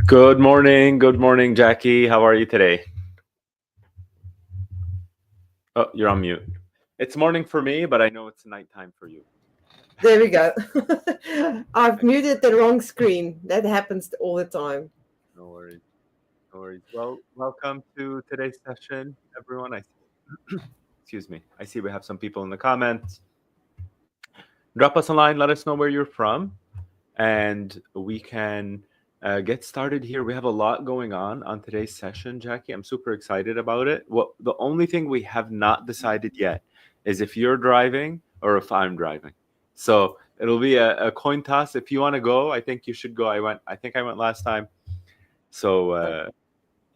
Good morning. Good morning, Jackie. How are you today? Oh, you're on mute. It's morning for me, but I know it's nighttime for you. There we go. I've muted the wrong screen. That happens all the time. No worries. No worries. Well, welcome to today's session, everyone. Excuse me. I see we have some people in the comments. Drop us a line. Let us know where you're from, and we can get started here. We have a lot going on today's session, Jackie. I'm super excited about it. Well, the only thing we have not decided yet is if you're driving or if I'm driving. So it'll be a coin toss. If you want to go, I think you should go. I think I went last time. So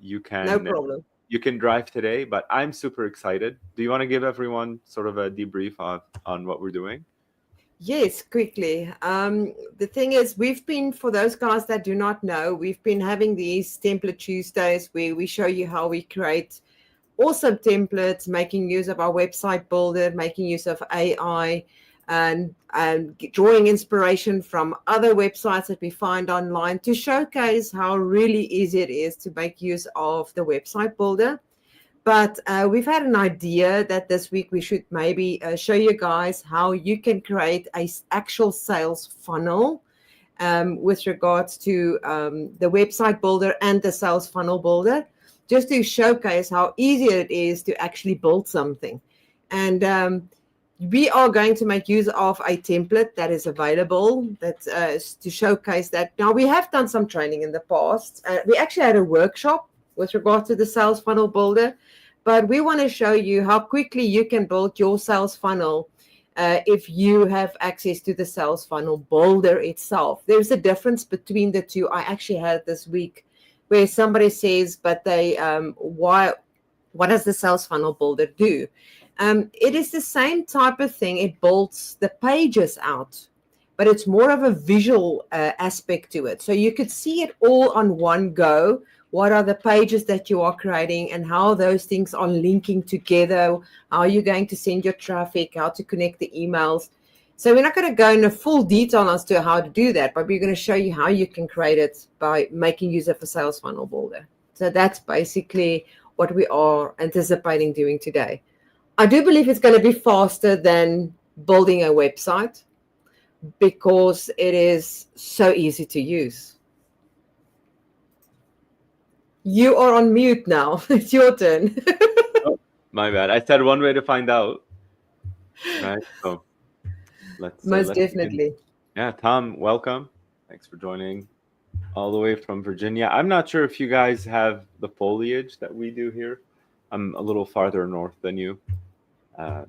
you No can problem. you can drive today, but I'm super excited. Do you want to give everyone sort of a debrief on what we're doing? Yes, quickly. The thing is, for those guys that do not know, we've been having these template Tuesdays where we show you how we create awesome templates, making use of our website builder, making use of AI, and drawing inspiration from other websites that we find online to showcase how really easy it is to make use of the website builder. But we've had an idea that this week we should maybe show you guys how you can create a actual sales funnel with regards to the website builder and the sales funnel builder, just to showcase how easy it is to actually build something. And we are going to make use of a template that is available that to showcase that. Now, we have done some training in the past. We actually had a workshop with regard to the sales funnel builder, but we want to show you how quickly you can build your sales funnel if you have access to the sales funnel builder itself. There's a difference between the two. I actually had this week where somebody says, but what does the sales funnel builder do? It is the same type of thing. It builds the pages out, but it's more of a visual aspect to it. So you could see it all on one go. What are the pages that you are creating and how those things are linking together? How are you going to send your traffic? How to connect the emails? So we're not going to go into full detail as to how to do that, but we're going to show you how you can create it by making use of a sales funnel builder. So that's basically what we are anticipating doing today. I do believe it's going to be faster than building a website because it is so easy to use. You are on mute now. It's your turn. Oh, my bad. I said one way to find out. Right. So Most let's begin. definitely. Yeah, Tom, welcome. Thanks for joining all the way from Virginia. I'm not sure if you guys have the foliage that we do here. I'm a little farther north than you, uh,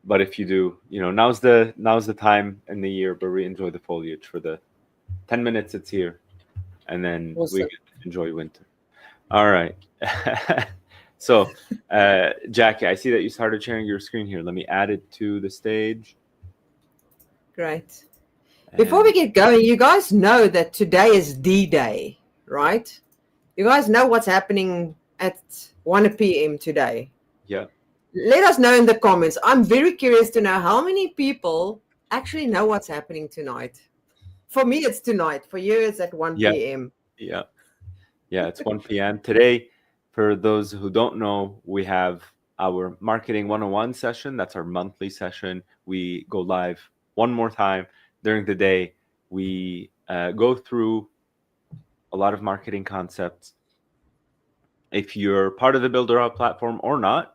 but if you do, now's the time in the year where we enjoy the foliage for the 10 minutes it's here, and then we Awesome. get to enjoy winter. All right. So, Jackie, I see that you started sharing your screen here. Let me add it to the stage. Great. Before we And get going, you guys know that today is D-Day, right? You guys know what's happening at 1 p.m. today. yeah, Let us know in the comments. I'm very curious to know how many people actually know what's happening tonight. For me, it's tonight. For you, it's at 1 yeah, p.m. yeah, yeah. It's 1 p.m. today. For those who don't know, we have our Marketing 101 session. That's our monthly session. We go live one more time during the day. We go through a lot of marketing concepts. If you're part of the Builderall platform or not,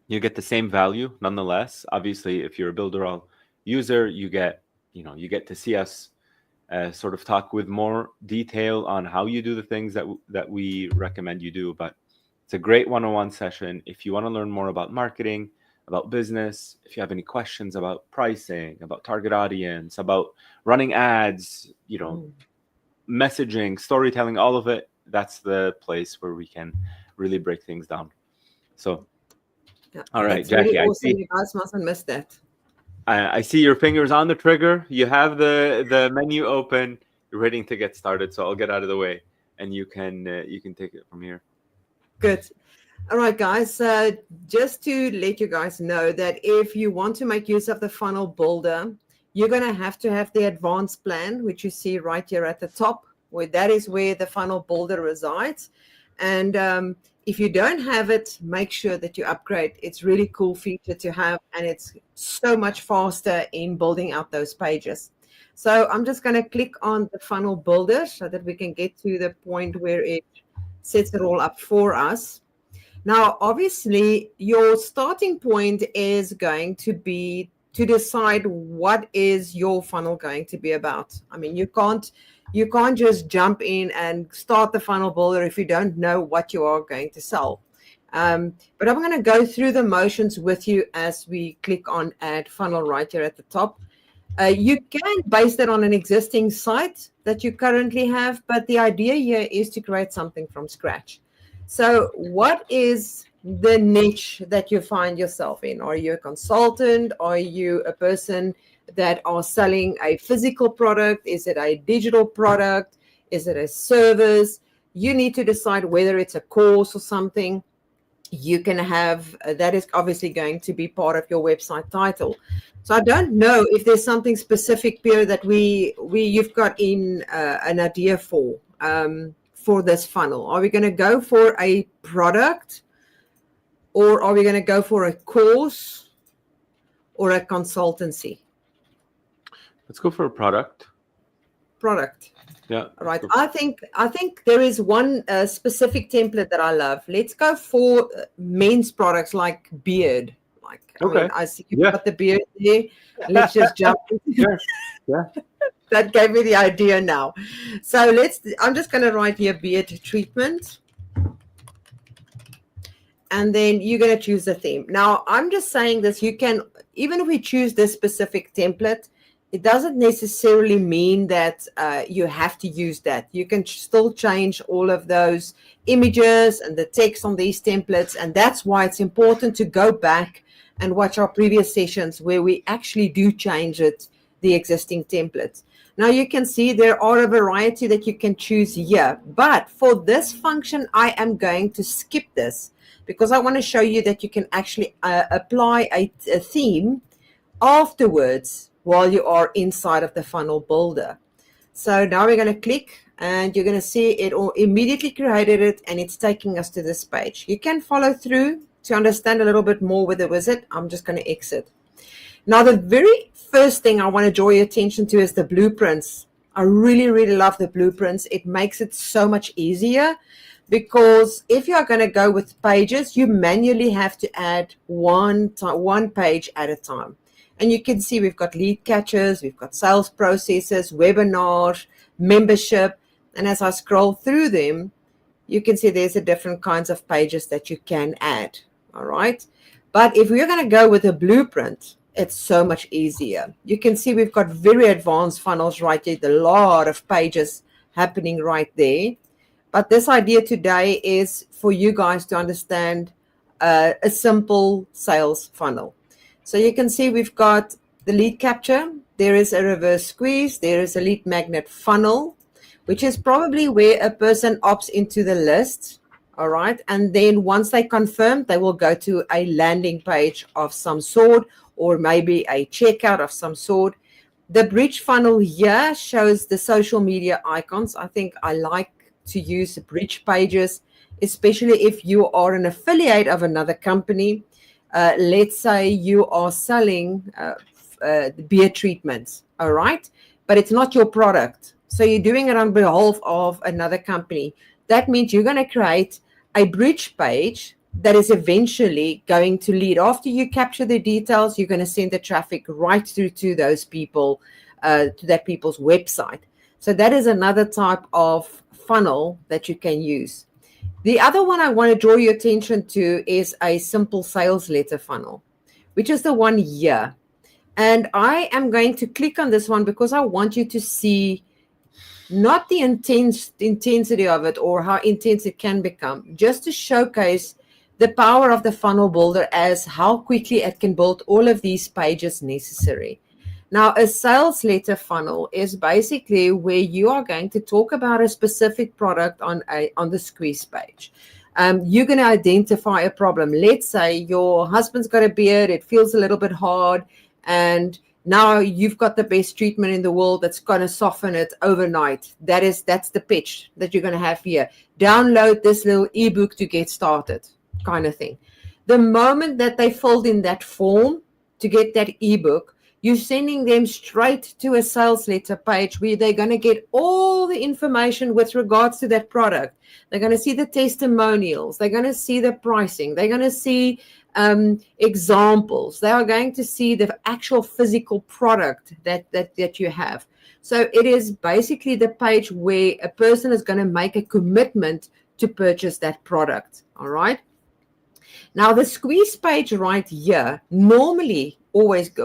you get the same value nonetheless. Obviously, if you're a Builderall user, you get to see us sort of talk with more detail on how you do the things that we recommend you do. But it's a great one-on-one session. If you want to learn more about marketing, about business, if you have any questions about pricing, about target audience, about running ads, messaging, storytelling, all of it, that's the place where we can really break things down. So, Yeah, all right, that's really Jackie, awesome. You guys mustn't miss that. I see your fingers on the trigger. You have the menu open. You're ready to get started. So I'll get out of the way, and you can take it from here. Good. All right, guys. Just to let you guys know that if you want to make use of the funnel builder, you're going to have the advanced plan, which you see right here at the top. where that is where the funnel builder resides. And if you don't have it, make sure that you upgrade. It's really cool feature to have, and it's so much faster in building out those pages. So I'm just going to click on the funnel builder so that we can get to the point where it sets it all up for us. Now, obviously, your starting point is going to be to decide what is your funnel going to be about. I mean, you can't just jump in and start the funnel builder if you don't know what you are going to sell. But I'm going to go through the motions with you as we click on add funnel right here at the top. You can base that on an existing site that you currently have, but the idea here is to create something from scratch. So what is the niche that you find yourself in? Are you a consultant? Are you a person that are selling a physical product? Is it a digital product? Is it a service? You need to decide whether it's a course or something. You can have, that is obviously going to be part of your website title. So I don't know if there's something specific, Pierre, that you've got in an idea for this funnel. Are we going to go for a product, or are we going to go for a course or a consultancy? Let's go for a product. Product. Yeah. All right. I think there is one specific template that I love. Let's go for men's products like beard. Like, okay. I mean, I see you've got the beard there. Let's just jump into Yeah. That gave me the idea now. So I'm just going to write here beard treatment. And then you're going to choose the theme. Now, I'm just saying this, you can, even if we choose this specific template, it doesn't necessarily mean that you have to use that. You can still change all of those images and the text on these templates. And that's why it's important to go back and watch our previous sessions where we actually do change the existing templates. Now you can see there are a variety that you can choose here. But for this function, I am going to skip this because I want to show you that you can actually apply a theme afterwards while you are inside of the funnel builder. So now we're going to click and you're going to see it all immediately created it, and it's taking us to this page. You can follow through to understand a little bit more with the wizard. I'm just going to exit. Now, the very first thing I want to draw your attention to is the blueprints. I really, really love the blueprints. It makes it so much easier because if you are going to go with pages, you manually have to add one page at a time. And you can see we've got lead catchers, we've got sales processes, webinars, membership. And as I scroll through them, you can see there's a different kinds of pages that you can add. All right. But if we're going to go with a blueprint, it's so much easier. You can see we've got very advanced funnels right here, a lot of pages happening right there. But this idea today is for you guys to understand a simple sales funnel. So you can see we've got the lead capture. There is a reverse squeeze. There is a lead magnet funnel, which is probably where a person opts into the list. All right. And then once they confirm, they will go to a landing page of some sort, or maybe a checkout of some sort. The bridge funnel here shows the social media icons. I think I like to use bridge pages, especially if you are an affiliate of another company. Let's say you are selling beard treatments, all right? But it's not your product. So you're doing it on behalf of another company. That means you're going to create a bridge page that is eventually going to lead. After you capture the details, you're going to send the traffic right through to those people, to that people's website. So that is another type of funnel that you can use. The other one I want to draw your attention to is a simple sales letter funnel, which is the one here. And I am going to click on this one because I want you to see not the intensity of it or how intense it can become, just to showcase the power of the funnel builder as how quickly it can build all of these pages necessary. Now, a sales letter funnel is basically where you are going to talk about a specific product on the squeeze page. You're going to identify a problem. Let's say your husband's got a beard, it feels a little bit hard, and Now you've got the best treatment in the world that's going to soften it overnight. That's the pitch that you're going to have here. Download this little ebook to get started, kind of thing. The moment that they filled in that form to get that ebook, you're sending them straight to a sales letter page where they're going to get all the information with regards to that product. They're going to see the testimonials. They're going to see the pricing. They're going to see examples. They are going to see the actual physical product that you have. So it is basically the page where a person is going to make a commitment to purchase that product. All right. Now the squeeze page right here normally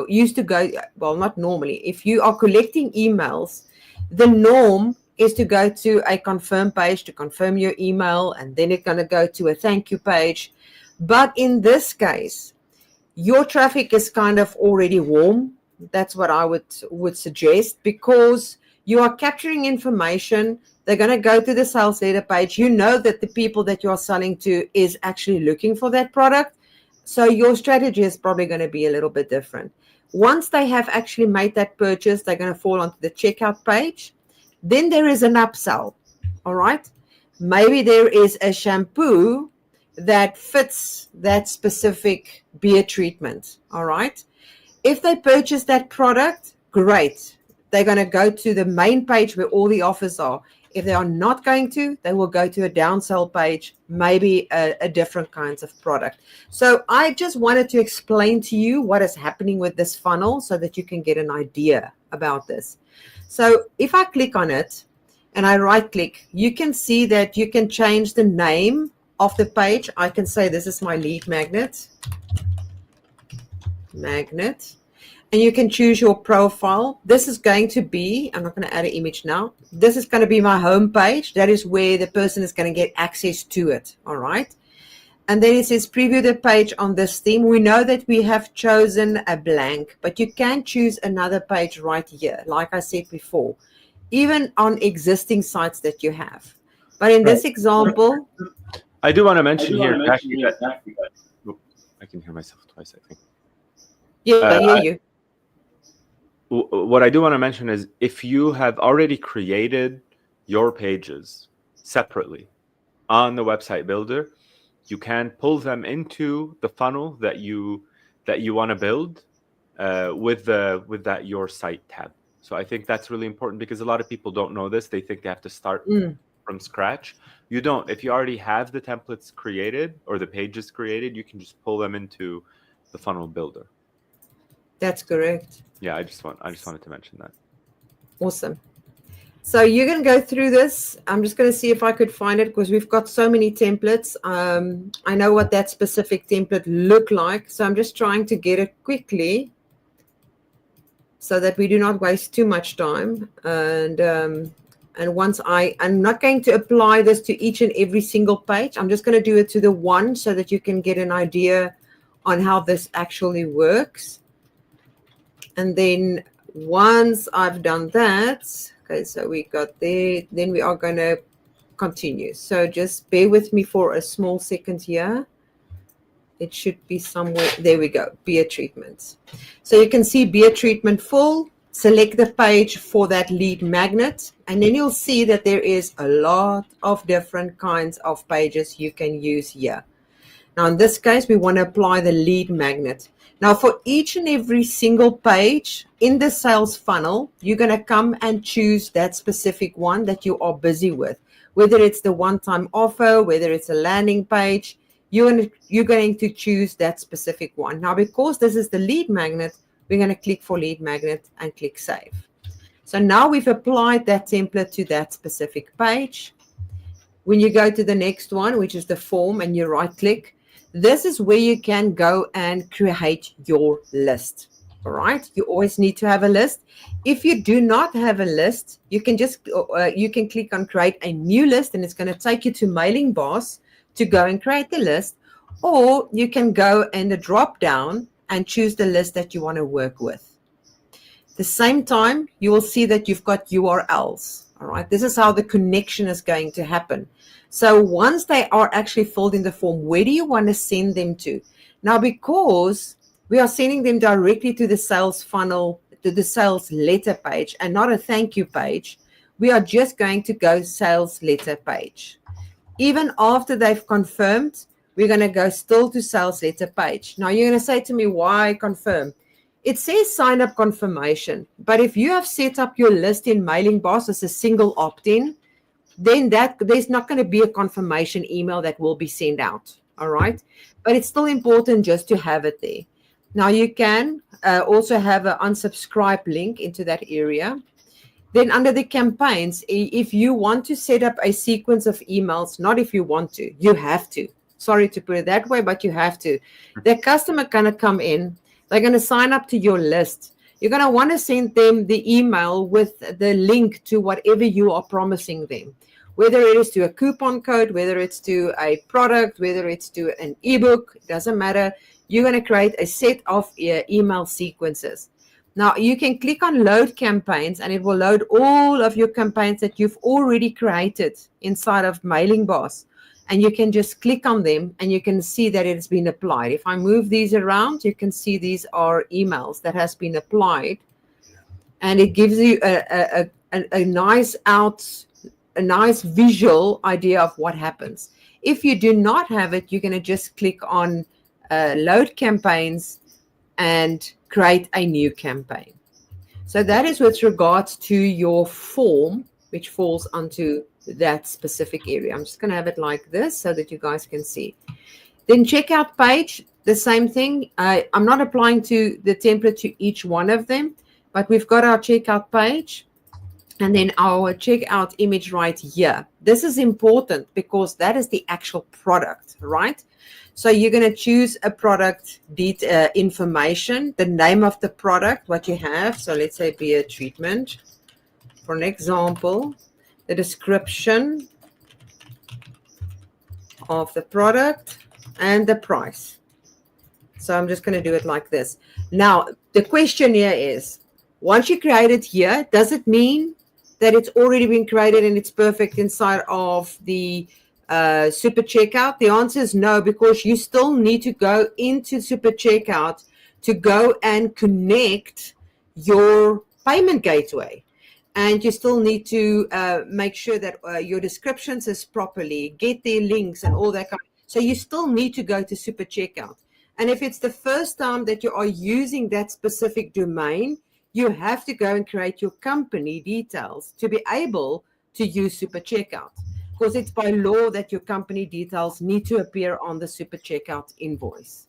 used to go, well, not normally. If you are collecting emails, the norm is to go to a confirm page to confirm your email, and then it's going to go to a thank you page. But in this case, your traffic is kind of already warm. That's what I would suggest, because you are capturing information. They're going to go to the sales letter page. You know that the people that you're selling to is actually looking for that product. So your strategy is probably going to be a little bit different. Once they have actually made that purchase, they're going to fall onto the checkout page. Then there is an upsell. All right. Maybe there is a shampoo that fits that specific beard treatment. All right. If they purchase that product, great. They're going to go to the main page where all the offers are. If they are not going to, they will go to a downsell page, maybe a different kinds of product. So I just wanted to explain to you what is happening with this funnel so that you can get an idea about this. So if I click on it and I right click, you can see that you can change the name of the page. I can say this is my lead magnet. And you can choose your profile. This is going to be, I'm not going to add an image now. This is going to be my home page. That is where the person is going to get access to it. All right. And then it says preview the page on this theme. We know that we have chosen a blank, but you can choose another page right here. Like I said before, even on existing sites that you have. But in this example, I do want to mention here, Jackie, that I can hear myself twice, I think. Yeah, I hear you. What I do want to mention is if you have already created your pages separately on the website builder, you can pull them into the funnel that you want to build with that your site tab. So I think that's really important because a lot of people don't know this. They think they have to start from scratch. You don't. If you already have the templates created or the pages created, you can just pull them into the funnel builder. That's correct. Yeah, I just wanted to mention that. Awesome. So you're going to go through this. I'm just going to see if I could find it because we've got so many templates. I know what that specific template looked like. So I'm just trying to get it quickly so that we do not waste too much time. And once I'm not going to apply this to each and every single page. I'm just going to do it to the one so that you can get an idea on how this actually works. And then once I've done that, okay, so we got there, then we are going to continue. So just bear with me for a small second here. It should be somewhere. There we go. Beard treatments. So you can see beard treatment full. Select the page for that lead magnet. And then you'll see that there is a lot of different kinds of pages you can use here. Now, in this case, we want to apply the lead magnet. Now, for each and every single page in the sales funnel, you're going to come and choose that specific one that you are busy with, whether it's the one-time offer, whether it's a landing page, you're going to choose that specific one. Now, because this is the lead magnet, we're going to click for lead magnet and click save. So now we've applied that template to that specific page. When you go to the next one, which is the form, and you right-click, this is where you can go and create your list. All right. You always need to have a list. If you do not have a list, you can just you can click on create a new list, and it's going to take you to Mailing Boss to go and create the list. Or you can go in the drop down and choose the list that you want to work with. At the same time, you will see that you've got URLs. All right. This is how the connection is going to happen. So once they are actually filled in the form, where do you want to send them to? Now, because we are sending them directly to the sales funnel the sales letter page and not a thank you page, we are just going to go sales letter page. Even after they've confirmed, we're going to go still to sales letter page. Now you're going to say to me, why confirm? It says sign up confirmation, but if you have set up your list in MailingBoss as a single opt-in, then there's not going to be a confirmation email that will be sent out. All right. But it's still important just to have it there. Now you can also have an unsubscribe link into that area. Then under the campaigns, if you want to set up a sequence of emails, not if you want to, you have to. Sorry to put it that way, but you have to. The customer going to come in. They're going to sign up to your list. You're going to want to send them the email with the link to whatever you are promising them, whether it is to a coupon code, whether it's to a product, whether it's to an ebook, it doesn't matter. You're going to create a set of email sequences. Now, you can click on load campaigns and it will load all of your campaigns that you've already created inside of MailingBoss. And you can just click on them and you can see that it has been applied. If I move these around, you can see these are emails that has been applied. And it gives you a nice visual idea of what happens. If you do not have it, you're going to just click on load campaigns and create a new campaign. So that is with regards to your form, which falls onto that specific area. I'm just going to have it like this so that you guys can see. Then checkout page, the same thing. I'm not applying to the template to each one of them, but we've got our checkout page and then our checkout image right here. This is important because that is the actual product, right? So you're going to choose a product information, the name of the product, what you have. So let's say beer treatment, for an example, the description of the product and the price. So I'm just going to do it like this. Now, the question here is, once you create it here, does it mean that it's already been created and it's perfect inside of the Super Checkout? The answer is no, because you still need to go into Super Checkout to go and connect your payment gateway. And you still need to make sure that your descriptions is properly, get their links and all that kind of. So you still need to go to Super Checkout. And if it's the first time that you are using that specific domain, you have to go and create your company details to be able to use Super Checkout, because it's by law that your company details need to appear on the Super Checkout invoice.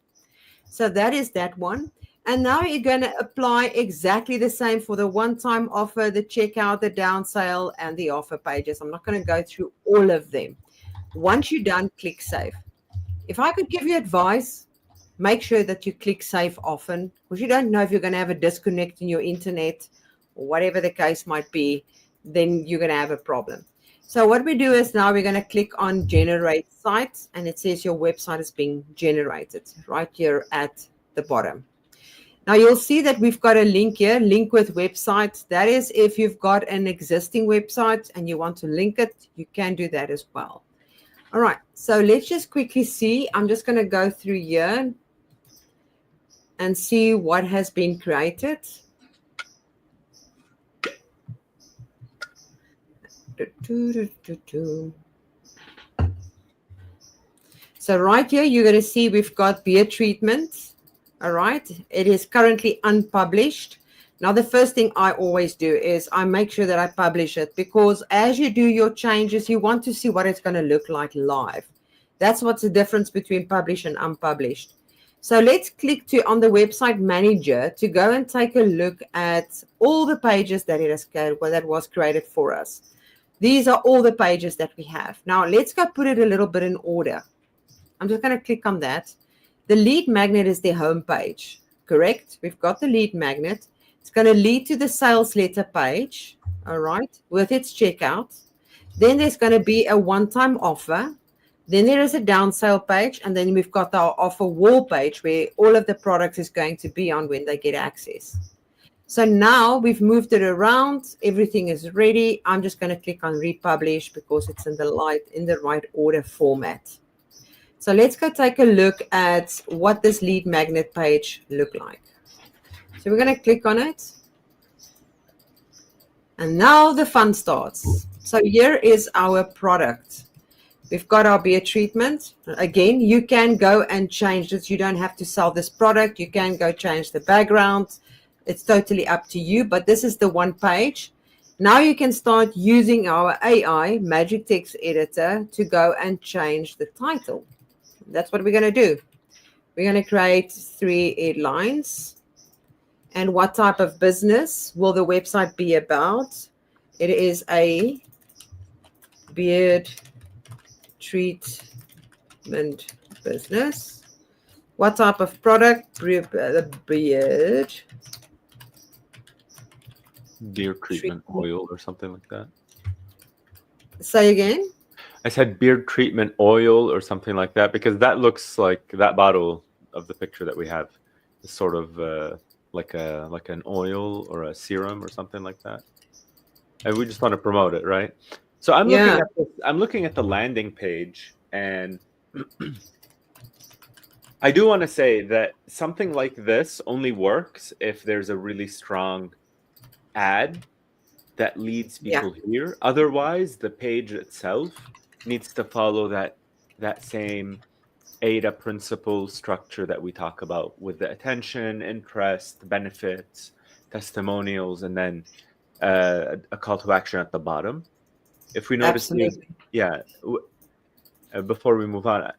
So that is that one. And now you're going to apply exactly the same for the one-time offer, the checkout, the down sale, and the offer pages. I'm not going to go through all of them. Once you're done, click Save. If I could give you advice, make sure that you click Save often, because you don't know if you're going to have a disconnect in your internet or whatever the case might be, then you're going to have a problem. So what we do is now we're going to click on Generate Site, and it says your website is being generated right here at the bottom. Now you'll see that we've got a link here, link with website. That is if you've got an existing website and you want to link it, you can do that as well. All right, so let's just quickly see. I'm just going to go through here and see what has been created. So right here, you're going to see we've got beer treatment. All right, it is currently unpublished. Now, the first thing I always do is I make sure that I publish it, because as you do your changes, you want to see what it's going to look like live. That's what's the difference between published and unpublished. So let's click on the website manager to go and take a look at all the pages that that was created for us. These are all the pages that we have. Now, let's go put it a little bit in order. I'm just going to click on that. The lead magnet is the home page, correct? We've got the lead magnet. It's going to lead to the sales letter page, all right, with its checkout. Then there's going to be a one-time offer. Then there is a down sale page. And then we've got our offer wall page where all of the products is going to be on when they get access. So now we've moved it around. Everything is ready. I'm just going to click on republish because it's in the right order format. So let's go take a look at what this lead magnet page look like. So we're going to click on it. And now the fun starts. So here is our product. We've got our beard treatment. Again, you can go and change this. You don't have to sell this product. You can go change the background. It's totally up to you, but this is the one page. Now you can start using our AI Magic Text Editor to go and change the title. That's what we're going to do. We're going to create 3 headlines. And what type of business will the website be about? It is a beard treatment business. What type of product? Beard treatment oil or something like that. Say again? I said beard treatment oil or something like that, because that looks like that bottle of the picture that we have is sort of like an oil or a serum or something like that. And we just want to promote it, right? So I'm looking at this, I'm looking at the landing page, and I do want to say that something like this only works if there's a really strong ad that leads people here. Otherwise, the page itself needs to follow that same AIDA principle structure that we talk about, with the attention, interest, benefits, testimonials, and then a call to action at the bottom. If we notice, before we move on,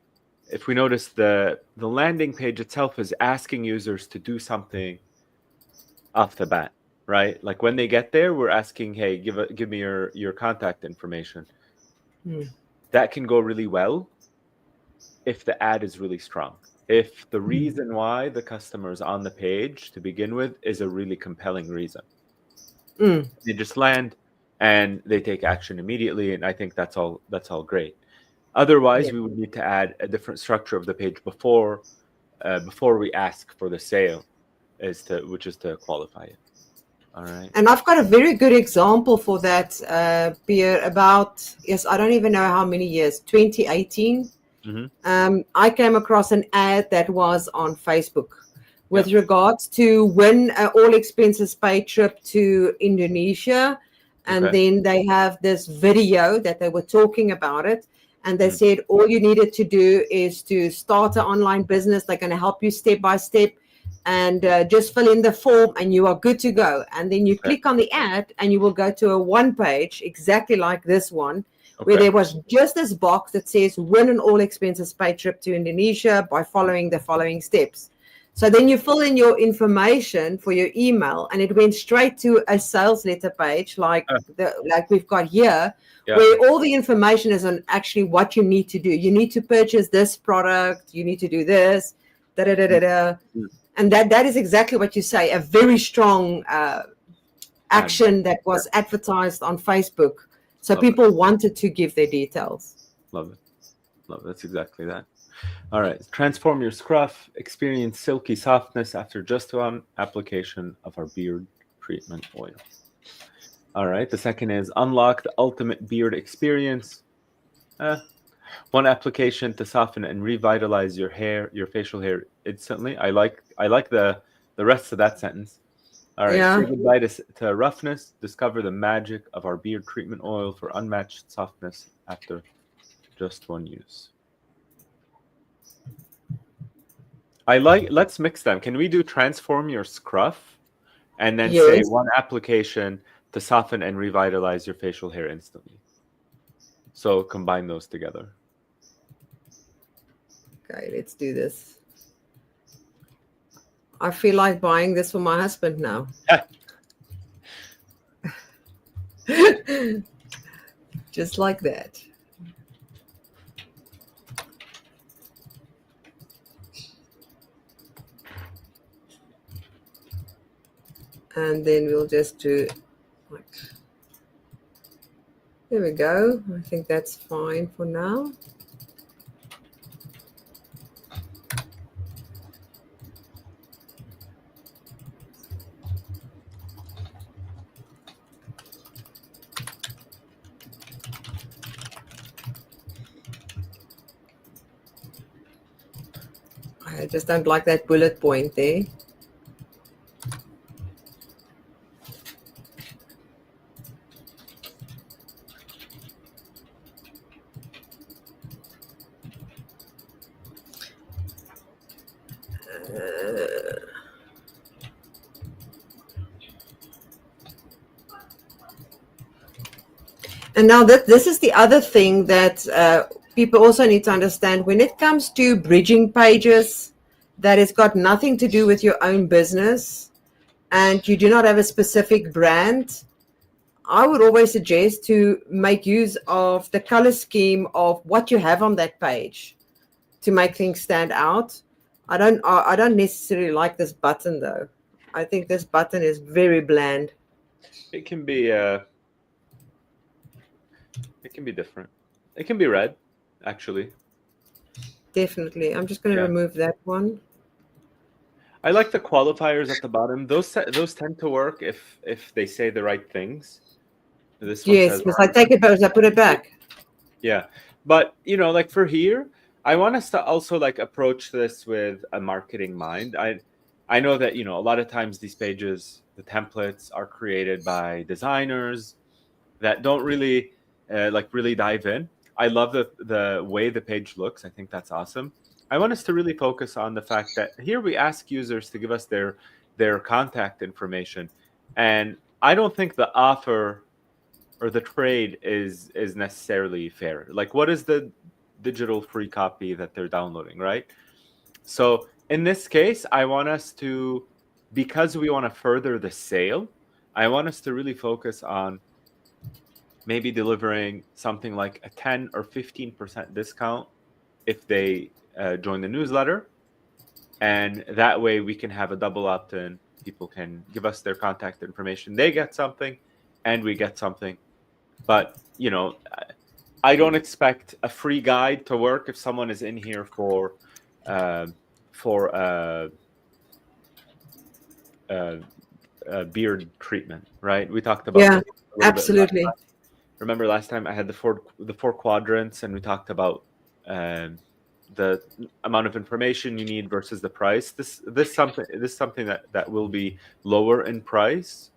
if we notice the landing page itself is asking users to do something off the bat, right? Like when they get there, we're asking, hey, give me your contact information. That can go really well if the ad is really strong. If the reason why the customer is on the page to begin with is a really compelling reason. They just land and they take action immediately, and I think that's all great. Otherwise, we would need to add a different structure of the page before we ask for the sale, which is to qualify it. All right. And I've got a very good example for that, Pierre, about, I don't even know how many years, 2018. I came across an ad that was on Facebook with regards to win an all expenses paid trip to Indonesia. And then they have this video that they were talking about it. And they said, all you needed to do is to start an online business. They're going to help you step by step, and just fill in the form and you are good to go. And then you click on the ad and you will go to a one page exactly like this one, where there was just this box that says win an all expenses paid trip to Indonesia by following the following steps. So then you fill in your information for your email, and it went straight to a sales letter page like we've got here, where all the information is on actually what you need to do. You need to purchase this product, you need to do this, and that is exactly what you say, a very strong action that was advertised on Facebook. So people wanted to give their details. Love it. That's exactly that. All right. Transform your scruff. Experience silky softness after just one application of our beard treatment oil. All right. The second is unlock the ultimate beard experience. One application to soften and revitalize your hair, your facial hair instantly. I like the rest of that sentence. All right. Say goodbye to roughness. Discover the magic of our beard treatment oil for unmatched softness after just one use. Let's mix them. Can we do transform your scruff and then say one application to soften and revitalize your facial hair instantly? So combine those together. Okay, let's do this. I feel like buying this for my husband now. Just like that. And then we'll just do like, there we go. I think that's fine for now. I just don't like that bullet point there. And now this is the other thing that people also need to understand when it comes to bridging pages that has got nothing to do with your own business and you do not have a specific brand. I would always suggest to make use of the color scheme of what you have on that page to make things stand out. I don't necessarily like this button though. I think this button is very bland. It can be different. It can be red, actually. Definitely. I'm just going to remove that one. I like the qualifiers at the bottom. Those tend to work if they say the right things. This one says, because I take it back, I put it back. Yeah, but like for here, I want us to also like approach this with a marketing mind. I know that a lot of times these pages, the templates are created by designers that don't really really dive in. I love the way the page looks. I think that's awesome. I want us to really focus on the fact that here we ask users to give us their contact information, and I don't think the offer or the trade is necessarily fair. Like, what is the digital free copy that they're downloading, right? So in this case, I want us to, because we want to further the sale, I want us to really focus on maybe delivering something like a 10 or 15% discount if they join the newsletter. And that way we can have a double opt-in. People can give us their contact information. They get something and we get something. But, I don't expect a free guide to work if someone is in here for beard treatment, right? We talked about Yeah, this a little absolutely. bit. Remember last time I had the four quadrants, and we talked about the amount of information you need versus the price. This something that will be lower in price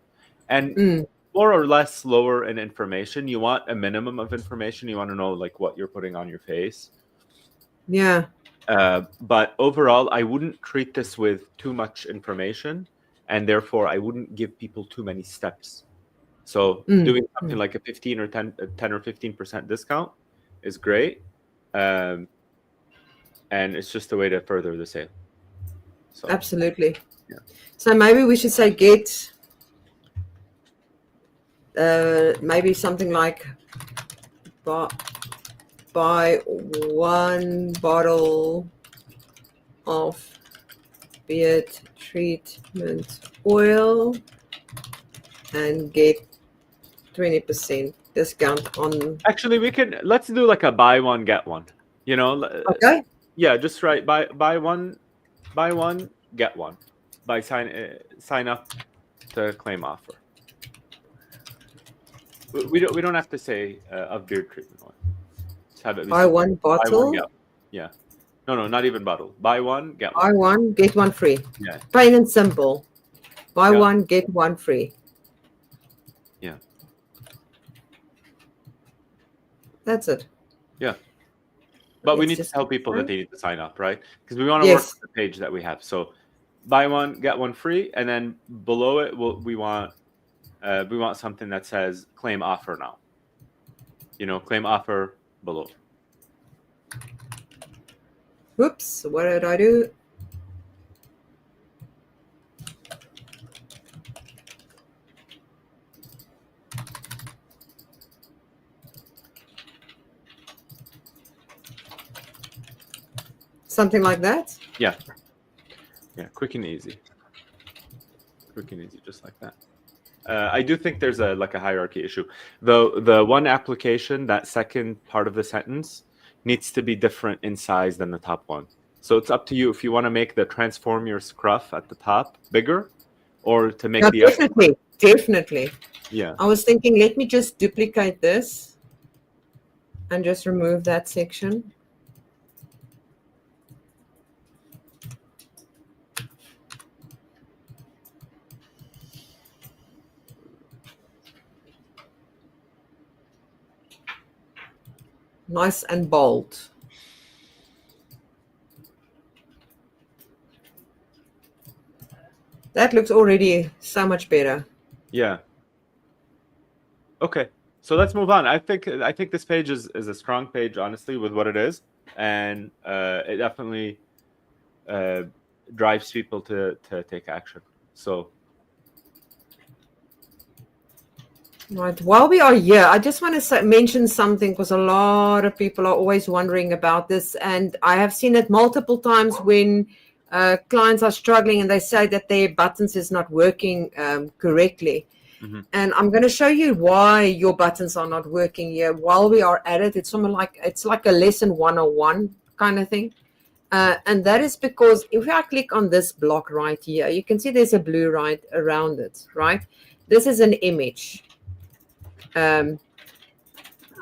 and more or less lower in information. You want a minimum of information. You want to know like what you're putting on your face. Yeah. But overall, I wouldn't treat this with too much information, and therefore I wouldn't give people too many steps. So doing something like a 10 or 15% discount is great. And it's just a way to further the sale. So Absolutely. Yeah. So maybe we should say get maybe something like buy one bottle of beard treatment oil and get 20% discount on. Actually, let's do like a buy one get one. Okay. Yeah, just right. Buy one get one. By sign up to claim offer. We don't have to say of beard treatment oil. Just have it Buy one buy bottle. one get one. Yeah. No, not even bottle. Buy one get one. Buy one get one free. Yeah. Plain and simple. Buy Yeah. one get one free. Yeah. That's it. Yeah. But we Let's need to just tell keep people going. that they need to sign up, right? Because we want to work Yes. with the page that we have. So buy one get one free, and then below it we want something that says claim offer now. Claim offer below. Whoops, what did I do? Something like that? Yeah, quick and easy, just like that. I do think there's a hierarchy issue. The one application, that second part of the sentence needs to be different in size than the top one. So it's up to you if you want to make the transform your scruff at the top bigger, or to make the definitely. Yeah. I was thinking, let me just duplicate this and just remove that section. Nice and bold. That looks already so much better. Yeah. Okay. So let's move on. I think this page is a strong page, honestly, with what it is, and it definitely drives people to take action. So Right. While we are here, I just want to mention something because a lot of people are always wondering about this, and I have seen it multiple times when clients are struggling and they say that their buttons is not working correctly. Mhm. And I'm going to show you why your buttons are not working here. While we are at it, it's like a lesson 101 kind of thing. And that is because if I click on this block right here, you can see there's a blue right around it, right? This is an image. I'm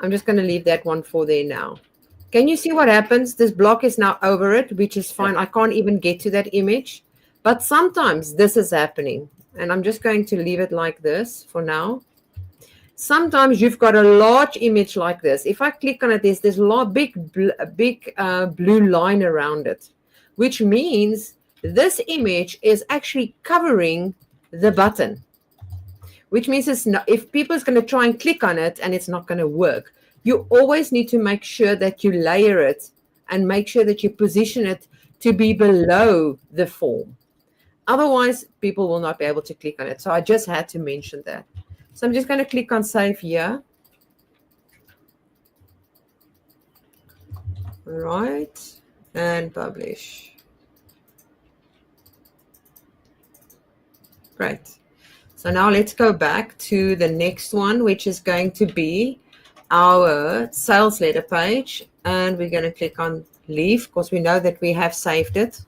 just going to leave that one for there now. Can you see what happens? This block is now over it, which is fine. Yeah. I can't even get to that image. But sometimes this is happening. And I'm just going to leave it like this for now. Sometimes you've got a large image like this. If I click on it, there's this big blue line around it, which means this image is actually covering the button, which means it's not, if people is going to try and click on it and it's not going to work, you always need to make sure that you layer it and make sure that you position it to be below the form. Otherwise, people will not be able to click on it. So I just had to mention that. So I'm just going to click on save here. All right, and publish. Great. So now let's go back to the next one, which is going to be our sales letter page. And we're going to click on leave because we know that we have saved it.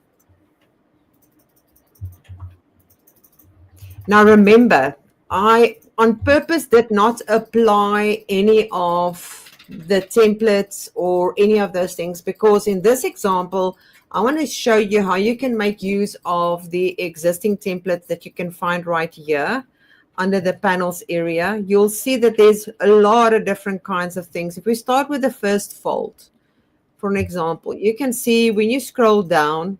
Now remember, I on purpose did not apply any of the templates or any of those things because in this example, I want to show you how you can make use of the existing templates that you can find right here under the panels area. You'll see that there's a lot of different kinds of things. If we start with the first fold, for an example, you can see when you scroll down,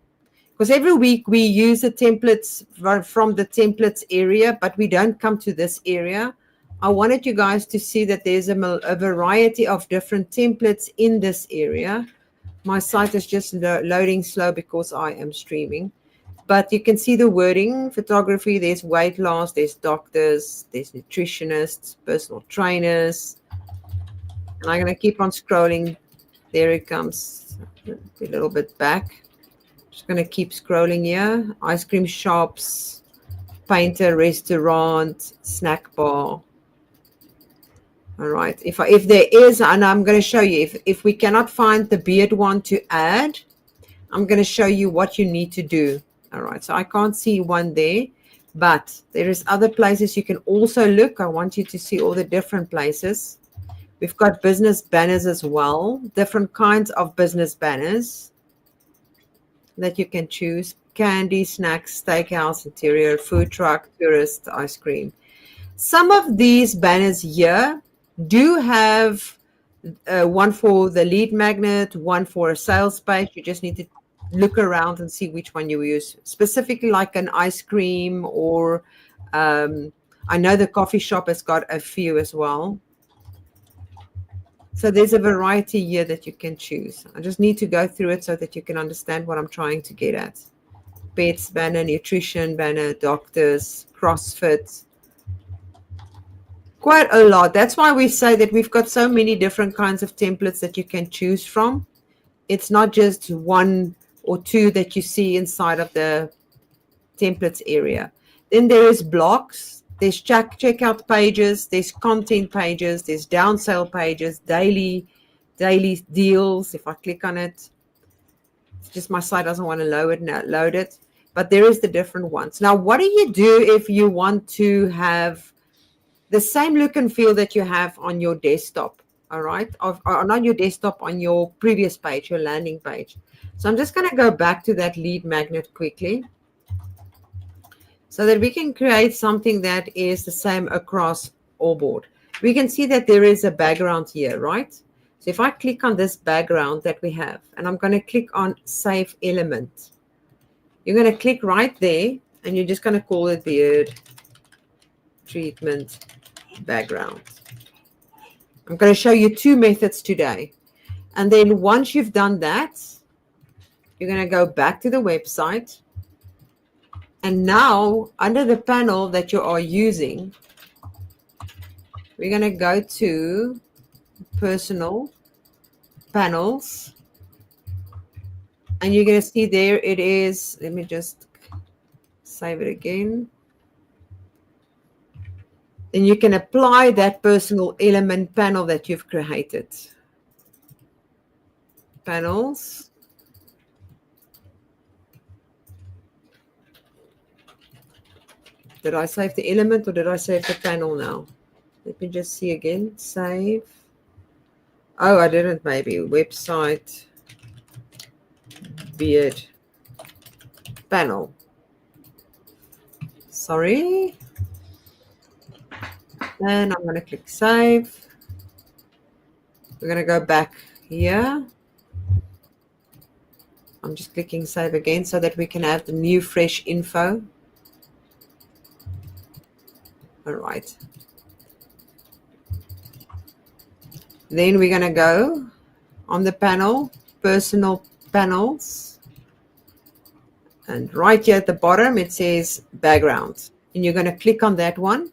because every week we use the templates from the templates area, but we don't come to this area. I wanted you guys to see that there's a variety of different templates in this area. My site is just loading slow because I am streaming. But you can see the wording, photography, there's weight loss, there's doctors, there's nutritionists, personal trainers. And I'm going to keep on scrolling. There it comes. A little bit back. Just going to keep scrolling here. Ice cream shops, painter, restaurant, snack bar. All right. If there is, and I'm going to show you, if we cannot find the beard one to add, I'm going to show you what you need to do. All right. So I can't see one there, but there is other places you can also look. I want you to see all the different places. We've got business banners as well, different kinds of business banners that you can choose. Candy, snacks, steakhouse, interior, food truck, tourist, ice cream. Some of these banners here do have one for the lead magnet, one for a sales page. You just need to look around and see which one you use. Specifically like an ice cream or I know the coffee shop has got a few as well. So there's a variety here that you can choose. I just need to go through it so that you can understand what I'm trying to get at. Pets banner, nutrition banner, doctors, CrossFit. Quite a lot. That's why we say that we've got so many different kinds of templates that you can choose from. It's not just one or two that you see inside of the templates area. Then there is blocks. There's checkout pages, there's content pages, there's downsell pages, daily deals. If I click on it, it's just my site doesn't want to load it. But there is the different ones. Now, what do you do if you want to have the same look and feel that you have on your desktop? All right, or not your desktop, on your previous page, your landing page. So I'm just going to go back to that lead magnet quickly, so that we can create something that is the same across all board. We can see that there is a background here, right? So if I click on this background that we have, and I'm going to click on Save Element, you're going to click right there, And you're just going to call it beard treatment background. I'm going to show you 2 methods today. And then once you've done that, you're going to go back to the website. And now under the panel that you are using, we're going to go to personal panels. And you're going to see there it is. Let me just save it again. And you can apply that personal element panel that you've created. Panels. Did I save the element or did I save the panel now? Let me just see again. Save. Oh, I didn't maybe. Website. Beard. Panel. Sorry. And I'm going to click save. We're going to go back here. I'm just clicking save again so that we can have the new fresh info. All right. Then we're going to go on the panel, personal panels. And right here at the bottom, it says background. And you're going to click on that one.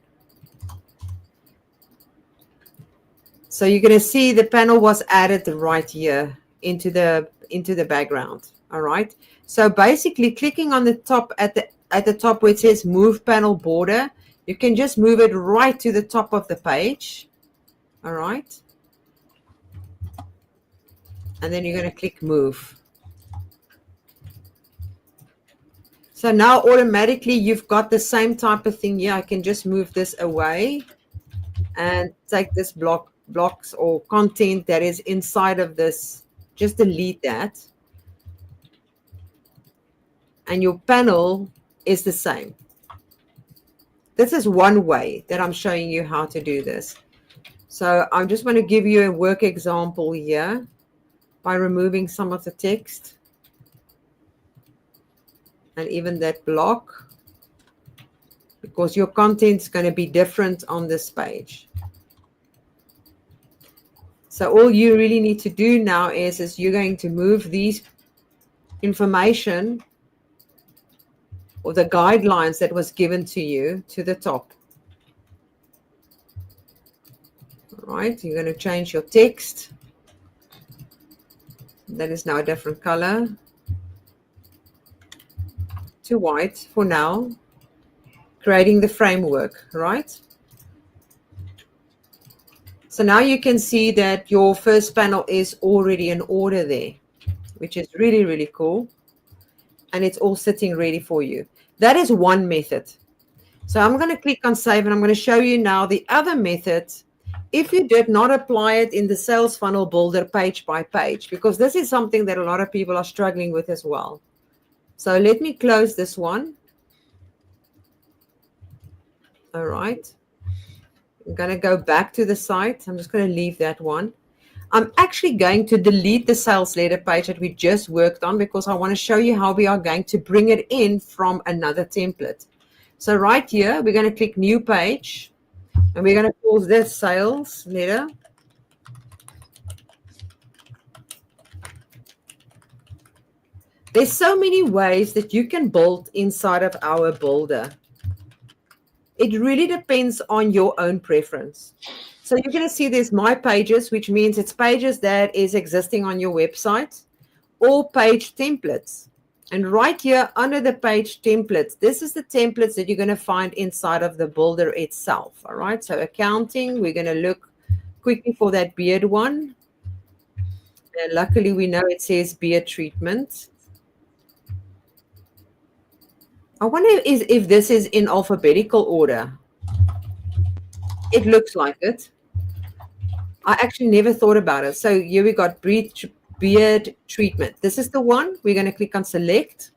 So you're going to see the panel was added right here into the background. All right. So basically clicking on the top at the top where it says move panel border, you can just move it right to the top of the page. All right. And then you're going to click move. So now automatically you've got the same type of thing here. I can just move this away and take this blocks or content that is inside of this. Just delete that. And your panel is the same. This is one way that I'm showing you how to do this. So I just want to give you a work example here by removing some of the text and even that block, because your content is going to be different on this page. So all you really need to do now is you're going to move these information or the guidelines that was given to you to the top. All right, you're going to change your text. That is now a different color to white for now, creating the framework, right? So now you can see that your first panel is already in order there, which is really, really cool. And it's all sitting ready for you. That is one method. So I'm going to click on save and I'm going to show you now the other method if you did not apply it in the sales funnel builder page by page, because this is something that a lot of people are struggling with as well. So let me close this one. All right. I'm going to go back to the site. I'm just going to leave that one. I'm actually going to delete the sales letter page that we just worked on because I want to show you how we are going to bring it in from another template. So right here, we're going to click new page and we're going to call this sales letter. There's so many ways that you can build inside of our builder. It really depends on your own preference. So you're going to see there's my pages, which means it's pages that is existing on your website, or page templates. And right here under the page templates, this is the templates that you're going to find inside of the builder itself. All right. So accounting, we're going to look quickly for that beard one. And luckily we know it says beard treatment. I wonder if this is in alphabetical order. It looks like it. I actually never thought about it. So here we got beard treatment. This is the one. We're going to click on select.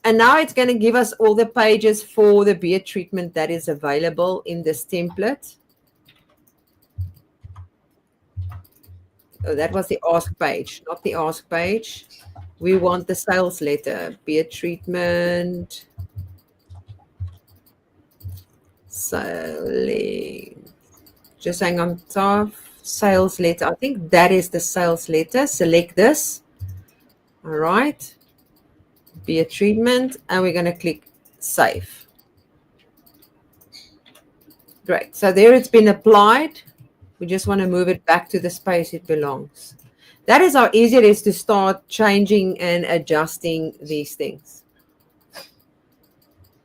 And now it's going to give us all the pages for the beard treatment that is available in this template. Oh, that was the ask page, not the ask page. We want the sales letter, beard treatment. Just hang on top. Sales letter. I think that is the sales letter. Select this. All right. Be a treatment. And we're going to click save. Great. So there it's been applied. We just want to move it back to the space it belongs. That is how easy it is to start changing and adjusting these things.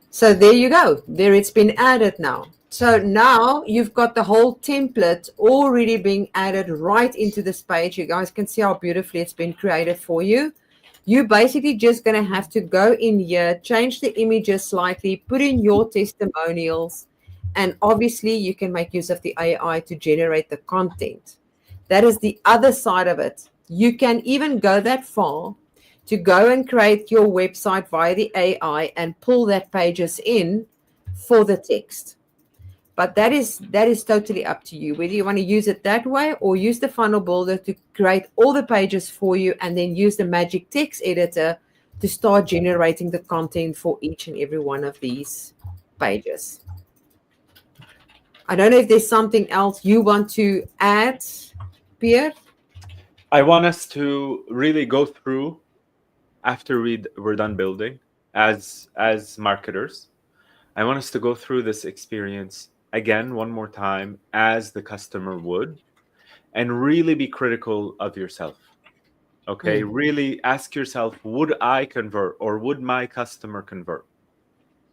So there you go. There it's been added now. So now you've got the whole template already being added right into this page. You guys can see how beautifully it's been created for you. You're basically just going to have to go in here, change the images slightly, put in your testimonials, and obviously you can make use of the AI to generate the content. That is the other side of it. You can even go that far to go and create your website via the AI and pull that pages in for the text. But that is totally up to you, whether you want to use it that way or use the funnel builder to create all the pages for you and then use the magic text editor to start generating the content for each and every one of these pages. I don't know if there's something else you want to add, Pierre? I want us to really go through, after we're done building, as marketers, I want us to go through this experience again one more time as the customer would, and really be critical of yourself. Okay, really ask yourself, would I convert, or would my customer convert?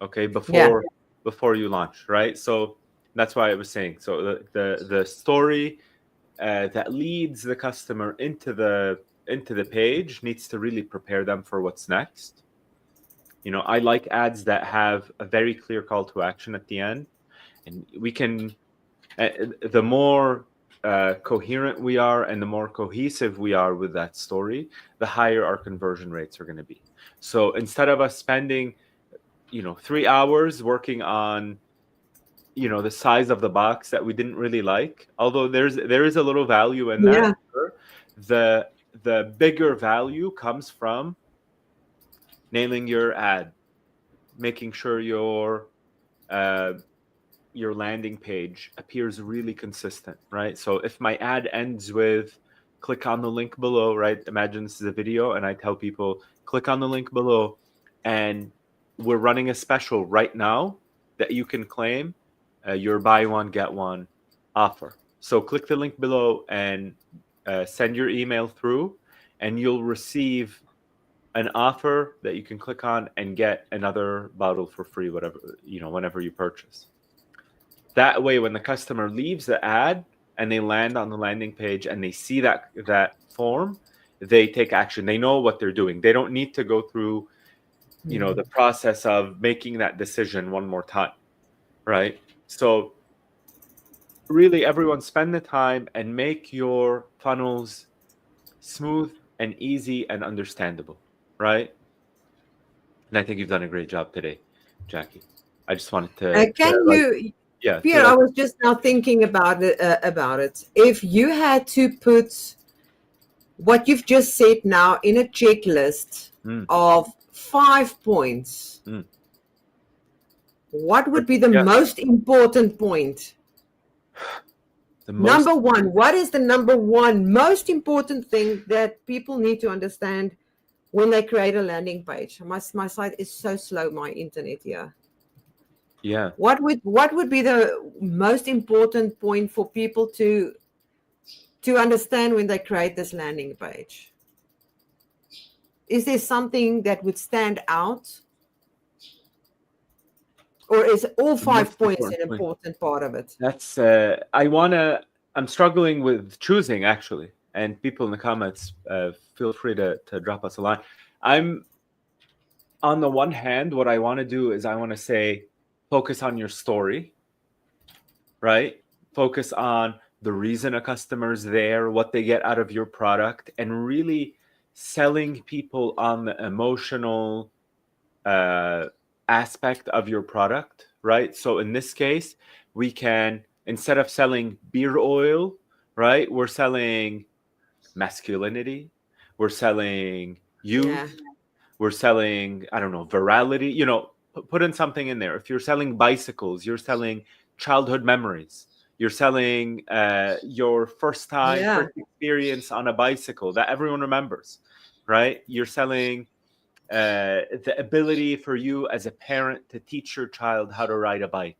Okay, before you launch, right? So that's why I was saying, so the story that leads the customer into the page needs to really prepare them for what's next. You know, I like ads that have a very clear call to action at the end, and we can, the more coherent we are and the more cohesive we are with that story, the higher our conversion rates are going to be. So instead of us spending 3 hours working on the size of the box that we didn't really like, although there is a little value in that, the bigger value comes from nailing your ad, making sure your landing page appears really consistent, right? So if my ad ends with click on the link below, right? Imagine this is a video and I tell people click on the link below, and we're running a special right now that you can claim your buy one get one offer. So click the link below and send your email through, and you'll receive an offer that you can click on and get another bottle for free, whatever, whenever you purchase. That way, when the customer leaves the ad and they land on the landing page and they see that form, they take action. They know what they're doing. They don't need to go through, the process of making that decision one more time, right? So really, everyone spend the time and make your funnels smooth and easy and understandable, right? And I think you've done a great job today, Jackie. I just wanted to Pierre, I was just now thinking about it. If you had to put what you've just said now in a checklist of 5 points, what would be the most important point? Number one, what is the number one most important thing that people need to understand when they create a landing page? My site is so slow, my internet here. Yeah. What would be the most important point for people to understand when they create this landing page? Is there something that would stand out? Or is all 5 points an important part of it? That's I'm struggling with choosing, actually. And people in the comments, feel free to drop us a line. I'm, on the one hand, what I want to do is I want to say, focus on your story, right? Focus on the reason a customer's there, what they get out of your product, and really selling people on the emotional aspect of your product, right? So in this case, we can, instead of selling beer oil, right, we're selling masculinity, we're selling youth, we're selling, I don't know, virality, put in something in there. If you're selling bicycles, you're selling childhood memories. You're selling your first experience on a bicycle that everyone remembers, right? You're selling the ability for you as a parent to teach your child how to ride a bike.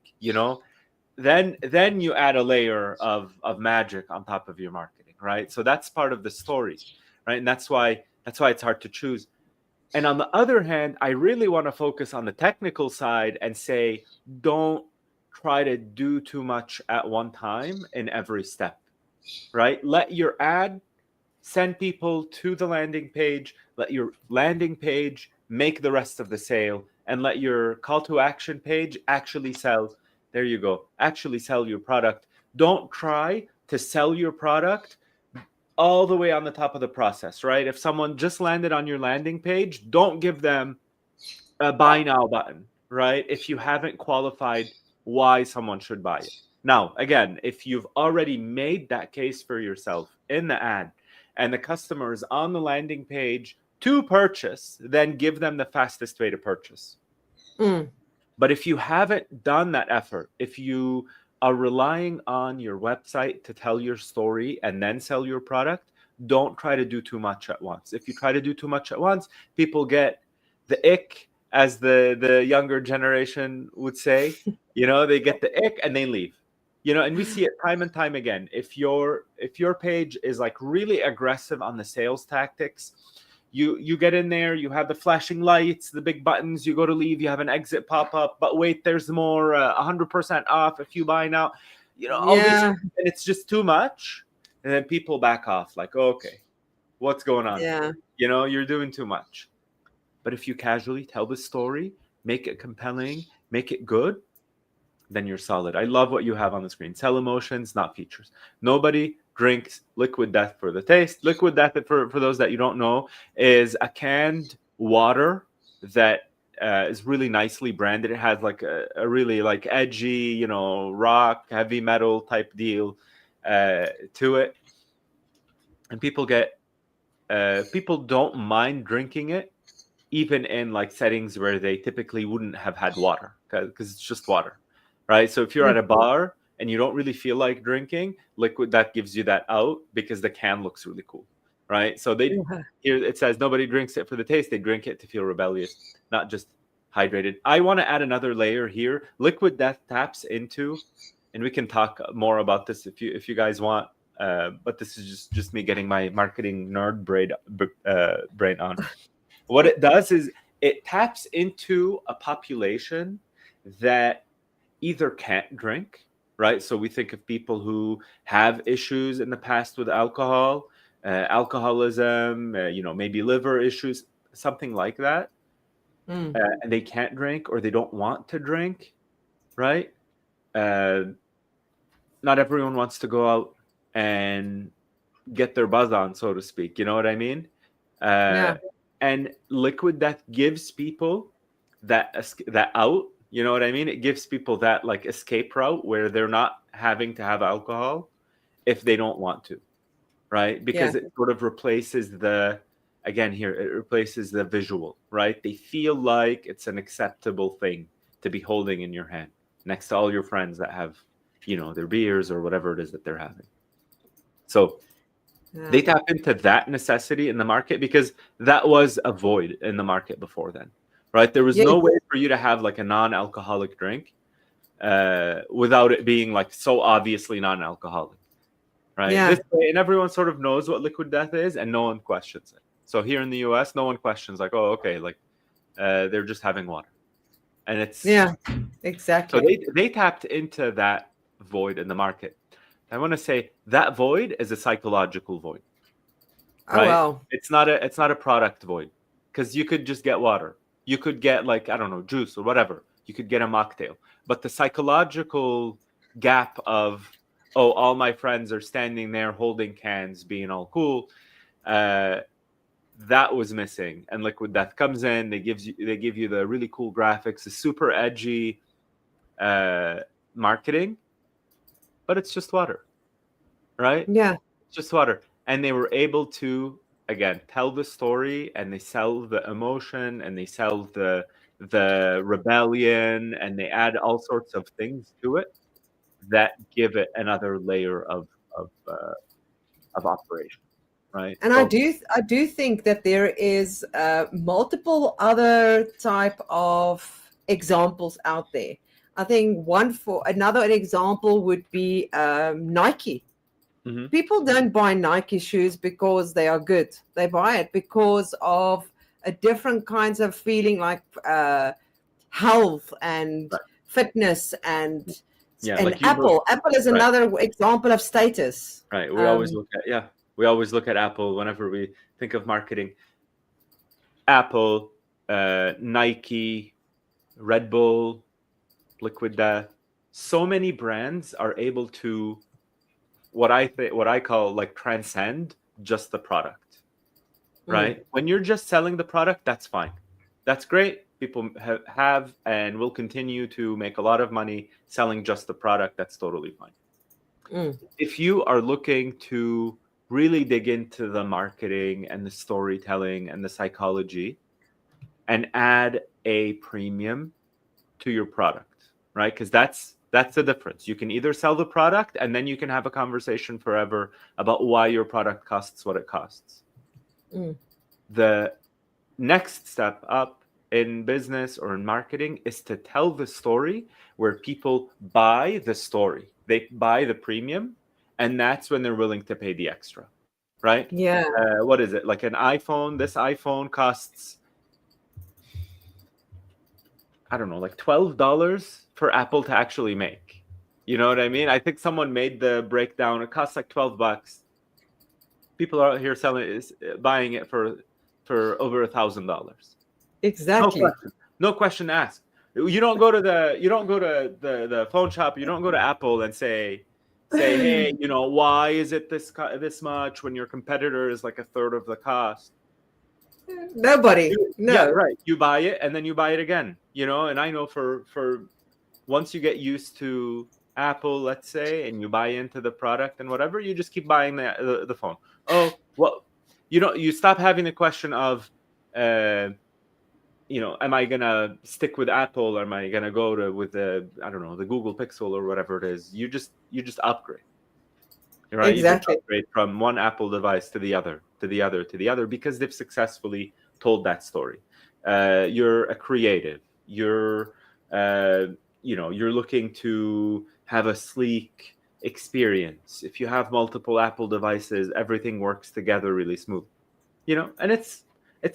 Then you add a layer of magic on top of your marketing, right? So that's part of the story, right? And that's why it's hard to choose. And on the other hand, I really want to focus on the technical side and say, don't try to do too much at one time in every step, right? Let your ad send people to the landing page, let your landing page make the rest of the sale, and let your call to action page actually sell. There you go. Actually sell your product. Don't try to sell your product all the way on the top of the process, right? If someone just landed on your landing page, don't give them a buy now button, right? If you haven't qualified why someone should buy it. Now, again, if you've already made that case for yourself in the ad and the customer is on the landing page to purchase, then give them the fastest way to purchase. But if you haven't done that effort, if you are relying on your website to tell your story and then sell your product, don't try to do too much at once. If you try to do too much at once, people get the ick, as the younger generation would say. They get the ick and they leave. And we see it time and time again. If your page is like really aggressive on the sales tactics, you get in there, you have the flashing lights, the big buttons, you go to leave, you have an exit pop up, but wait, there's more, 100% off if you buy now, all these, and it's just too much. And then people back off like, okay, what's going on? You're doing too much. But if you casually tell the story, make it compelling, make it good, then you're solid. I love what you have on the screen. Sell emotions, not features. Nobody drinks Liquid Death for the taste. Liquid Death, for those that you don't know, is a canned water that is really nicely branded. It has like a really like edgy, rock, heavy metal type deal to it. And people don't mind drinking it, even in like settings where they typically wouldn't have had water, because it's just water. Right. So if you're at a bar and you don't really feel like drinking, Liquid that gives you that out because the can looks really cool. Right. So here it says nobody drinks it for the taste. They drink it to feel rebellious, not just hydrated. I want to add another layer here. Liquid Death taps into, and we can talk more about this if you guys want. But this is just me getting my marketing nerd brain on. What it does is it taps into a population that either can't drink, right? So we think of people who have issues in the past with alcohol, alcoholism, maybe liver issues, something like that. And they can't drink or they don't want to drink, right? Not everyone wants to go out and get their buzz on, so to speak. You know what I mean? And Liquid Death gives people that out. You know what I mean? It gives people that like escape route where they're not having to have alcohol if they don't want to, right? Because it sort of replaces it replaces the visual, right? They feel like it's an acceptable thing to be holding in your hand next to all your friends that have, their beers or whatever it is that they're having. So they tap into that necessity in the market because that was a void in the market before then, right? There was no way for you to have like a non-alcoholic drink without it being like so obviously non-alcoholic, right? This way, and everyone sort of knows what Liquid Death is and no one questions it. So here in the US, no one questions like, oh, okay, like they're just having water. And it's exactly. So they tapped into that void in the market. I want to say that void is a psychological void. Right? Oh, wow. It's not a product void, because you could just get water. You could get like, I don't know, juice or whatever. You could get a mocktail. But the psychological gap of, oh, all my friends are standing there holding cans, being all cool, that was missing. And Liquid Death comes in. They give you the really cool graphics, the super edgy marketing, but it's just water, right? Yeah. It's just water. And they were able to, again, tell the story, and they sell the emotion, and they sell the the rebellion, and they add all sorts of things to it that give it another layer of, uh, of operation, right? And So, I do think that there is multiple other type of examples out there. I think another example would be Nike. mhm, People don't buy Nike shoes because they are good. They buy it because of a different kinds of feeling, like health and right, fitness, and yeah, and like you look, Apple. Apple is right, another example of status. right. We always look at Apple whenever we think of marketing. Apple, Nike, Red Bull, Liquid Death. So many brands are able to what I call like transcend just the product, Mm, right? When you're just selling the product, that's fine. That's great. People have and will continue to make a lot of money selling just the product. That's totally fine. mm. If you are looking to really dig into the marketing and the storytelling and the psychology and add a premium to your product, right? Because that's the difference. You can either sell the product and then you can have a conversation forever about why your product costs what it costs. Mm. The next step up in business or in marketing is to tell the story where people buy the story. They buy the premium, and that's when they're willing to pay the extra, right? Yeah, What is it? Like an iPhone, this iPhone costs, I don't know, like $12 for Apple to actually make. You know what I mean? I think someone made the breakdown. It costs like $12. People are out here buying it for over $1,000. No exactly. question. No question asked. You don't go to the phone shop. You don't go to Apple and say, hey, why is it this much when your competitor is like a third of the cost? Nobody. Yeah, No. right. You buy it and then you buy it again. And I know for once you get used to Apple, let's say, and you buy into the product and whatever, you just keep buying the phone. Oh, well, you stop having the question of, am I gonna stick with Apple or am I gonna go with I don't know, the Google Pixel or whatever it is? You just upgrade, right? You just Exactly. upgrade from one Apple device to the other, to the other, to the other, because they've successfully told that story. You're a creative. You're looking to have a sleek experience. If you have multiple Apple devices, everything works together really smooth. And it's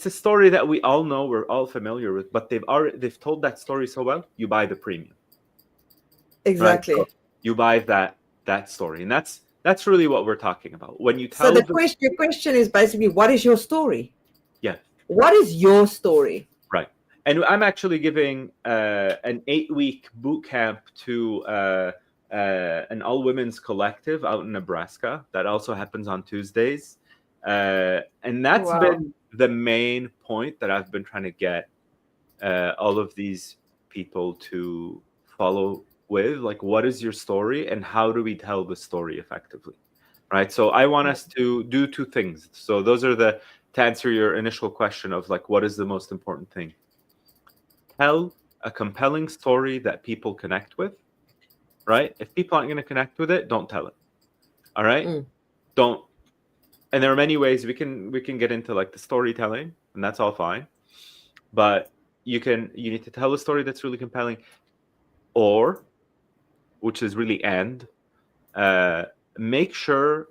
a story that we all know, we're all familiar with, but they've told that story so well, you buy the premium, right? So Exactly. you buy that story, and that's really what we're talking about. When you So tell your question is basically, what is your story? yeah, What is your story? right. And I'm actually giving an 8-week boot camp to an all women's collective out in Nebraska. That also happens on Tuesdays. And that's Wow. been the main point that I've been trying to get all of these people to follow with. Like, what is your story and how do we tell the story effectively? Right. So I want us to do two things. So those are to answer your initial question of like, what is the most important thing? Tell a compelling story that people connect with, right? If people aren't going to connect with it, don't tell it. All right? Mm. Don't. And there are many ways we can get into like the storytelling, and that's all fine. But you need to tell a story that's really compelling, or, which is really make sure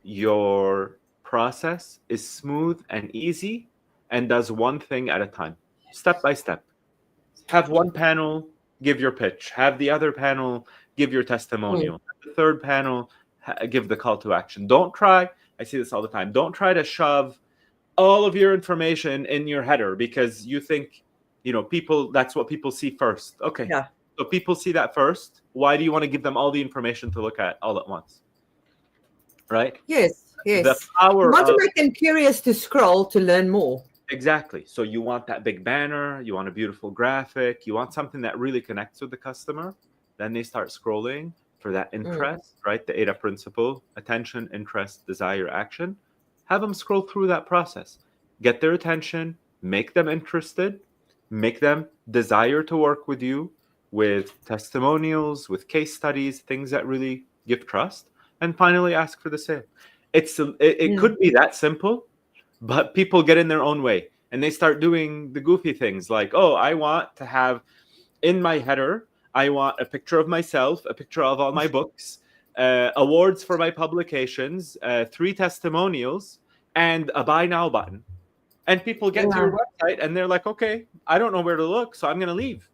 your process is smooth and easy and does one thing at a time, step by step. Have one panel, give your pitch. Have the other panel, give your Mm. testimonial. Have the third panel, give the call to action. Don't try, I see this all the time, don't try to shove all of your information in your header because you think, that's what people see first. Okay. Yeah. So people see that first. Why do you want to give them all the information to look at all at once? Right? Yes. The Yes. You power want to of make them curious to scroll to learn more. Exactly. So you want that big banner, you want a beautiful graphic, you want something that really connects with the customer. Then they start scrolling for that Mm. interest, right? The ADA principle: attention, interest, desire, action. Have them scroll through that process. Get their attention, make them interested, make them desire to work with you with testimonials, with case studies, things that really give trust, and finally ask for the sale. It could be that simple, but people get in their own way and they start doing the goofy things like, oh, I want to have in my header, I want a picture of myself, a picture of all my books, awards for my publications, 3 testimonials, and a buy now button. And people get to your website and they're like, okay, I don't know where to look, so I'm going to leave.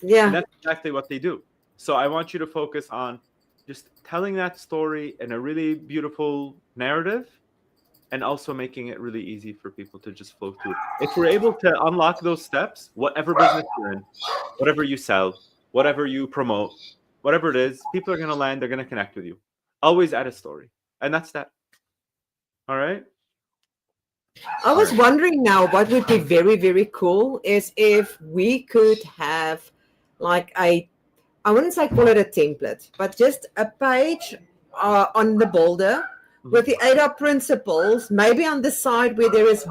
Yeah. And that's exactly what they do. So I want you to focus on just telling that story in a really beautiful narrative, and also making it really easy for people to just flow through. If we're able to unlock those steps, whatever business you're in, whatever you sell, whatever you promote, whatever it is, people are going to land, they're going to connect with you. Always add a story. And that's that. All right? I was wondering now, what would be very, very cool is if we could have like I wouldn't say call it a template, but just a page on the Builder with the 8 principles, maybe on the side where there is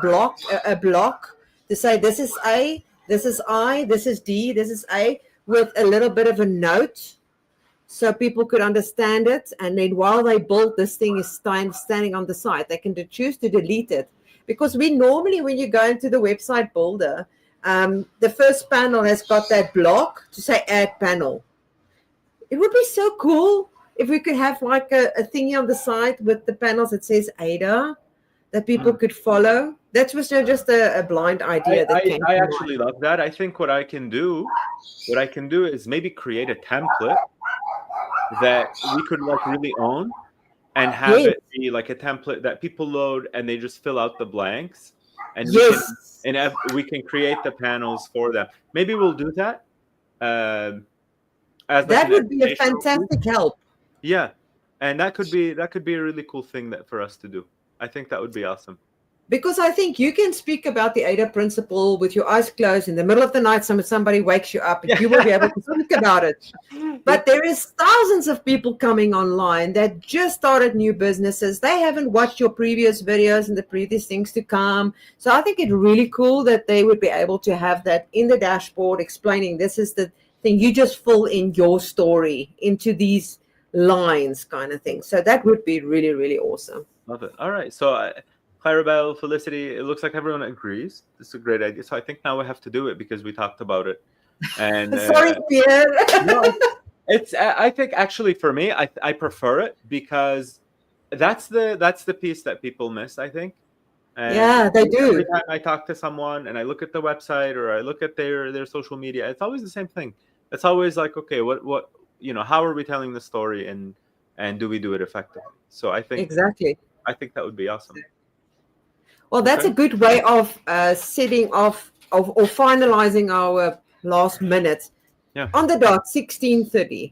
a block to say this is A, this is I, this is D, this is A, with a little bit of a note so people could understand it. And then while they build, this thing is standing on the side. They can choose to delete it. Because we normally, when you go into the website Builder, the first panel has got that block to say add panel. It would be so cool if we could have like a thingy on the side with the panels that says Ada that people could follow. That was just a blind idea. I actually love that. I think what I can do is maybe create a template that we could like really own and have it be like a template that people load and they just fill out the blanks, and we can create the panels for them. Maybe we'll do that. That would be a fantastic help. Yeah, and that could be a really cool thing for us to do. I think that would be awesome. Because I think you can speak about the ADA principle with your eyes closed in the middle of the night. Somebody wakes you up, and you will be able to speak about it. But there is thousands of people coming online that just started new businesses. They haven't watched your previous videos and the previous things to come. So I think it's really cool that they would be able to have that in the dashboard explaining this is the thing. You just fill in your story into these lines kind of thing. So that would be really, really awesome. Love it. All right. So Clarabelle, Felicity, it looks like everyone agrees. This is a great idea. So I think now we have to do it because we talked about it. And sorry, Pierre. No, I think actually for me, I prefer it because that's the piece that people miss, I think. And yeah, they do. Every time I talk to someone and I look at the website or I look at their social media, it's always the same thing. It's always like, okay, what how are we telling the story and do we do it effectively? So I think I think that would be awesome. Well, that's a good way of setting off or finalizing our last minute. Yeah. On the dot, 16:30.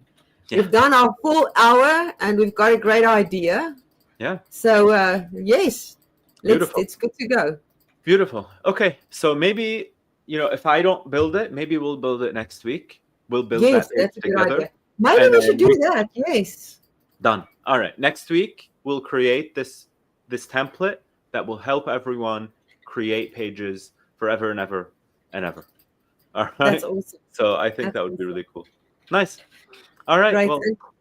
Yeah. We've done our full hour and we've got a great idea. Yeah. So yes, it's good to go. Beautiful. Okay, so maybe if I don't build it, maybe we'll build it next week. We'll build that that's a together. Good idea. Maybe we should do that. Yes. Done. All right. Next week we'll create this template that will help everyone create pages forever and ever and ever. All right. That's awesome. So I think that would be really cool. Nice. All right. Right. Well,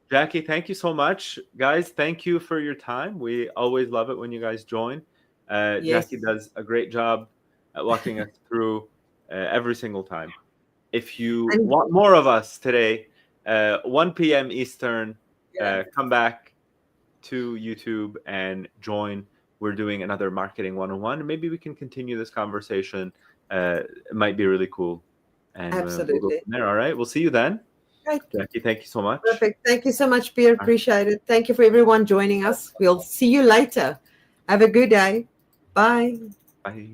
Jackie, thank you so much. Guys, thank you for your time. We always love it when you guys join. Yes. Jackie does a great job at walking us through every single time. If you want more of us today, 1 p.m. Eastern, come back to YouTube and join. We're doing another Marketing 101. Maybe we can continue this conversation. It might be really cool. And absolutely. We'll go from there. All right. We'll see you then. Right. Jackie, thank you so much. Perfect. Thank you so much, Pierre. Appreciate it. Thank you for everyone joining us. We'll see you later. Have a good day. Bye. Bye.